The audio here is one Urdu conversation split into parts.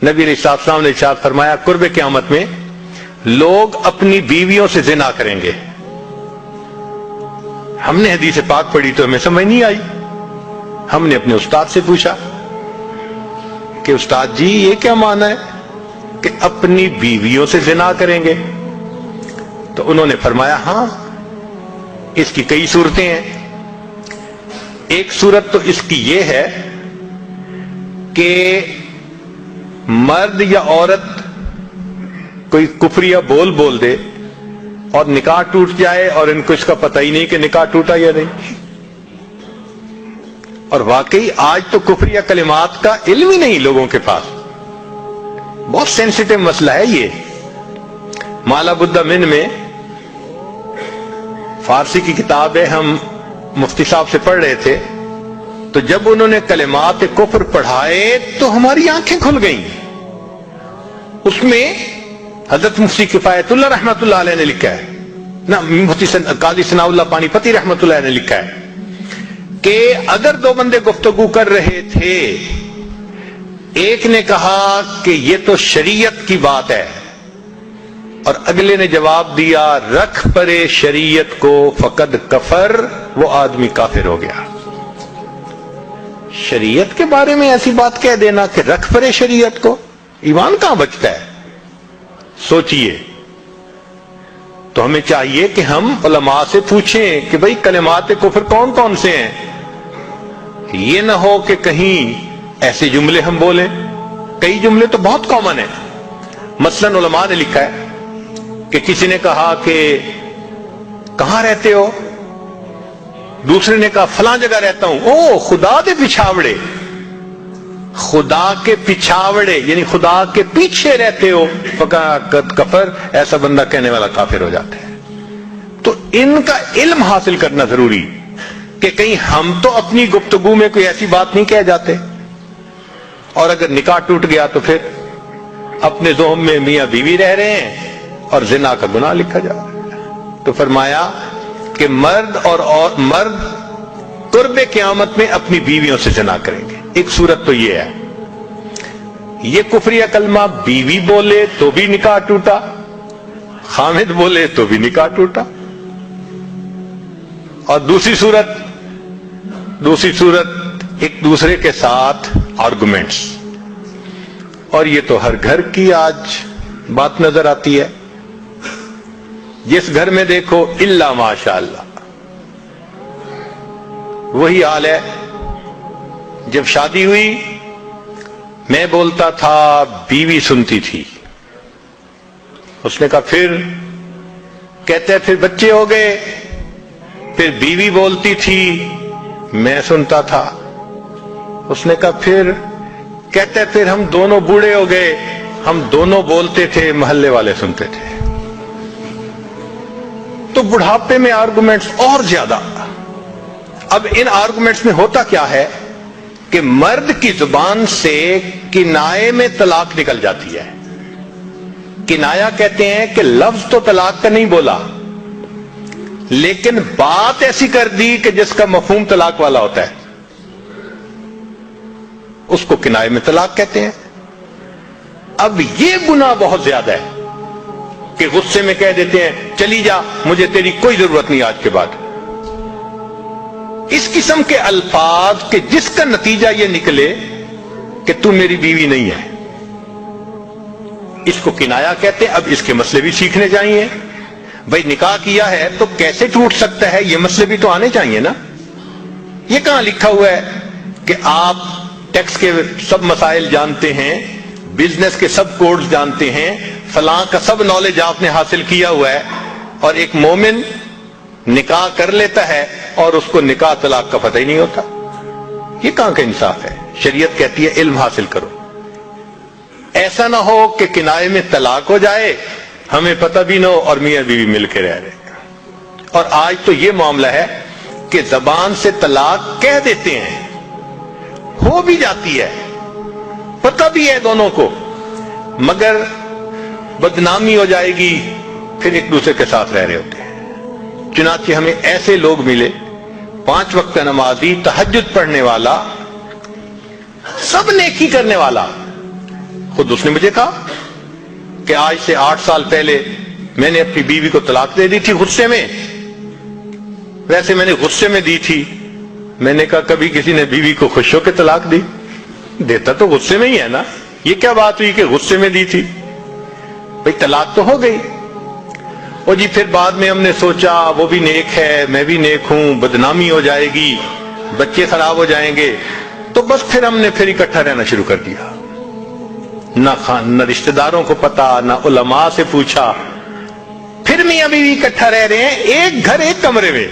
نبی علیہ السلام نے ارشاد فرمایا قرب قیامت میں لوگ اپنی بیویوں سے زنا کریں گے. ہم نے حدیث پاک پڑھی تو ہمیں سمجھ نہیں آئی. ہم نے اپنے استاد سے پوچھا کہ استاد جی یہ کیا معنی ہے کہ اپنی بیویوں سے زنا کریں گے؟ تو انہوں نے فرمایا ہاں اس کی کئی صورتیں ہیں. ایک صورت تو اس کی یہ ہے کہ مرد یا عورت کوئی کفریہ بول دے اور نکاح ٹوٹ جائے اور ان کو اس کا پتہ ہی نہیں کہ نکاح ٹوٹا یا نہیں. اور واقعی آج تو کفریہ کلمات کا علم ہی نہیں لوگوں کے پاس. بہت سینسیٹیو مسئلہ ہے یہ. مالا بدہ من میں فارسی کی کتاب ہے, ہم مفتی صاحب سے پڑھ رہے تھے, تو جب انہوں نے کلمات کفر پڑھائے تو ہماری آنکھیں کھل گئیں. اس میں حضرت مفتی کفایت اللہ رحمۃ اللہ علیہ نے لکھا ہے, مفتی قاضی ثناء اللہ پانی پتی رحمۃ اللہ علیہ نے لکھا ہے کہ اگر دو بندے گفتگو کر رہے تھے, ایک نے کہا کہ یہ تو شریعت کی بات ہے اور اگلے نے جواب دیا رکھ پرے شریعت کو فقد کفر, وہ آدمی کافر ہو گیا. شریعت کے بارے میں ایسی بات کہہ دینا کہ رکھ پرے شریعت کو, ایمان کہاں بچتا ہے؟ سوچئے. تو ہمیں چاہیے کہ ہم علماء سے پوچھیں کہ بھئی کلمات کفر کون کون سے ہیں. یہ نہ ہو کہ کہیں ایسے جملے ہم بولیں. کئی جملے تو بہت کامن ہیں. مثلا علماء نے لکھا ہے کہ کسی نے کہا کہ کہاں رہتے ہو؟ دوسرے نے کہا فلاں جگہ رہتا ہوں. او خدا دے پچھاوڑے, خدا کے پچھاوڑے یعنی خدا کے پیچھے رہتے ہو, فقط کفر, ایسا بندہ کہنے والا کافر ہو جاتا ہے. تو ان کا علم حاصل کرنا ضروری کہ کہیں ہم تو اپنی گفتگو میں کوئی ایسی بات نہیں کہہ جاتے, اور اگر نکاح ٹوٹ گیا تو پھر اپنے ذہن میں میاں بیوی رہ رہے ہیں اور زنا کا گناہ لکھا جا رہا ہے. تو فرمایا کہ مرد اور مرد قرب قیامت میں اپنی بیویوں سے زنا کریں گے. ایک صورت تو یہ ہے, یہ کفریہ کلمہ بیوی بولے تو بھی نکاح ٹوٹا, خامد بولے تو بھی نکاح ٹوٹا. اور دوسری صورت ایک دوسرے کے ساتھ آرگومنٹس, اور یہ تو ہر گھر کی آج بات نظر آتی ہے. جس گھر میں دیکھو الا ماشاء اللہ وہی حال ہے. جب شادی ہوئی میں بولتا تھا, بیوی سنتی تھی. اس نے کہا پھر, کہتے پھر بچے ہو گئے, پھر بیوی بولتی تھی میں سنتا تھا. اس نے کہا پھر, کہتے پھر ہم دونوں بوڑھے ہو گئے, ہم دونوں بولتے تھے محلے والے سنتے تھے. تو بڑھاپے میں آرگومنٹس اور زیادہ. اب ان آرگومنٹس میں ہوتا کیا ہے کہ مرد کی زبان سے کنائے میں طلاق نکل جاتی ہے. کنایا کہتے ہیں کہ لفظ تو طلاق کا نہیں بولا, لیکن بات ایسی کر دی کہ جس کا مفہوم طلاق والا ہوتا ہے, اس کو کنائے میں طلاق کہتے ہیں. اب یہ گناہ بہت زیادہ ہے کہ غصے میں کہہ دیتے ہیں چلی جا, مجھے تیری کوئی ضرورت نہیں آج کے بعد. اس قسم کے الفاظ کہ جس کا نتیجہ یہ نکلے کہ تو میری بیوی نہیں ہے, اس کو کنایا کہتے ہیں. اب اس کے مسئلے بھی سیکھنے چاہیے. بھائی نکاح کیا ہے تو کیسے ٹوٹ سکتا ہے, یہ مسئلے بھی تو آنے چاہیے نا. یہ کہاں لکھا ہوا ہے کہ آپ ٹیکس کے سب مسائل جانتے ہیں, بزنس کے سب کوڈز جانتے ہیں, فلاں کا سب نالج آپ نے حاصل کیا ہوا ہے, اور ایک مومن نکاح کر لیتا ہے اور اس کو نکاح طلاق کا پتہ ہی نہیں ہوتا. یہ کہاں کا انصاف ہے؟ شریعت کہتی ہے علم حاصل کرو. ایسا نہ ہو کہ کنائے میں طلاق ہو جائے, ہمیں پتہ بھی نہ ہو اور میاں بیوی مل کے رہ رہے. اور آج تو یہ معاملہ ہے کہ زبان سے طلاق کہہ دیتے ہیں, ہو بھی جاتی ہے, پتہ بھی ہے دونوں کو, مگر بدنامی ہو جائے گی, پھر ایک دوسرے کے ساتھ رہ رہے ہوتے ہیں. چنانچہ ہمیں ایسے لوگ ملے, 5 وقت کا نمازی, تہجد پڑھنے والا, سب نیکی کرنے والا, خود اس نے مجھے کہا کہ آج سے 8 سال پہلے میں نے اپنی بیوی کو طلاق دے دی تھی غصے میں. ویسے میں نے غصے میں دی تھی. میں نے کہا کبھی کسی نے بیوی کو خوش ہو کے طلاق دی؟ دیتا تو غصے میں ہی ہے نا. یہ کیا بات ہوئی کہ غصے میں دی تھی؟ بھئی طلاق تو ہو گئی. اور جی پھر بعد میں ہم نے سوچا وہ بھی نیک ہے میں بھی نیک ہوں, بدنامی ہو جائے گی, بچے خراب ہو جائیں گے, تو بس پھر ہم نے پھر اکٹھا رہنا شروع کر دیا. نہ رشتہ داروں کو پتا, نہ علماء سے پوچھا. پھر میاں بیوی اکٹھا رہ رہے ہیں, ایک گھر ایک کمرے میں.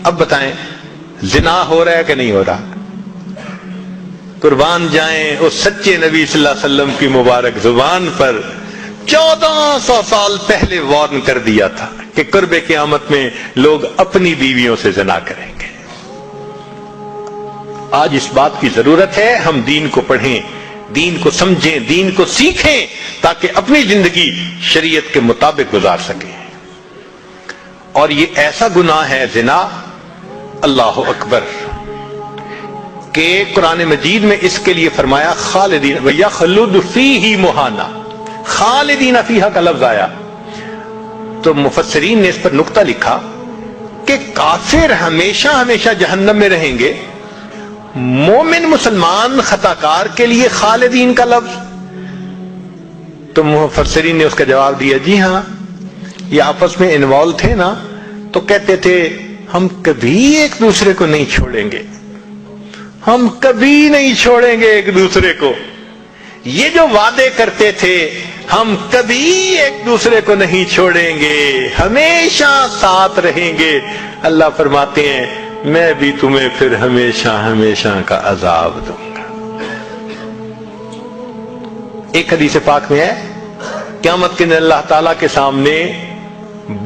اب بتائیں زنا ہو رہا ہے کہ نہیں ہو رہا؟ قربان جائیں اس سچے نبی صلی اللہ علیہ وسلم کی مبارک زبان پر 1400 سال پہلے وارن کر دیا تھا کہ قرب قیامت میں لوگ اپنی بیویوں سے زنا کریں گے. آج اس بات کی ضرورت ہے ہم دین کو پڑھیں, دین کو سمجھیں, دین کو سیکھیں, تاکہ اپنی زندگی شریعت کے مطابق گزار سکیں. اور یہ ایسا گناہ ہے زنا, اللہ اکبر, کہ قرآن مجید میں اس کے لیے فرمایا خالدین وَيَخْلُدُ فِيهِ مُحَانَا. خالدین فیہا کا لفظ آیا تو مفسرین نے اس پر نقطہ لکھا کہ کافر ہمیشہ ہمیشہ جہنم میں رہیں گے, مومن مسلمان خطاکار کے لیے خالدین کا لفظ. تو مفسرین نے اس کا جواب دیا جی ہاں, یہ آپس میں انوالو تھے نا, تو کہتے تھے ہم کبھی ایک دوسرے کو نہیں چھوڑیں گے, ہم کبھی نہیں چھوڑیں گے ایک دوسرے کو. یہ جو وعدے کرتے تھے ہم کبھی ایک دوسرے کو نہیں چھوڑیں گے, ہمیشہ ساتھ رہیں گے, اللہ فرماتے ہیں میں بھی تمہیں پھر ہمیشہ ہمیشہ کا عذاب دوں گا. ایک حدیث پاک میں ہے قیامت کے دن اللہ تعالیٰ کے سامنے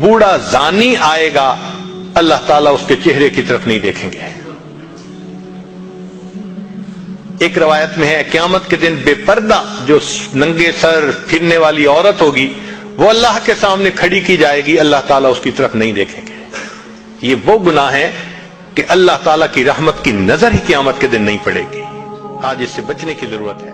بوڑھا زانی آئے گا, اللہ تعالیٰ اس کے چہرے کی طرف نہیں دیکھیں گے. ایک روایت میں ہے قیامت کے دن بے پردہ جو ننگے سر پھرنے والی عورت ہوگی وہ اللہ کے سامنے کھڑی کی جائے گی, اللہ تعالیٰ اس کی طرف نہیں دیکھیں گے. یہ وہ گناہ ہے کہ اللہ تعالیٰ کی رحمت کی نظر ہی قیامت کے دن نہیں پڑے گی. آج اس سے بچنے کی ضرورت ہے.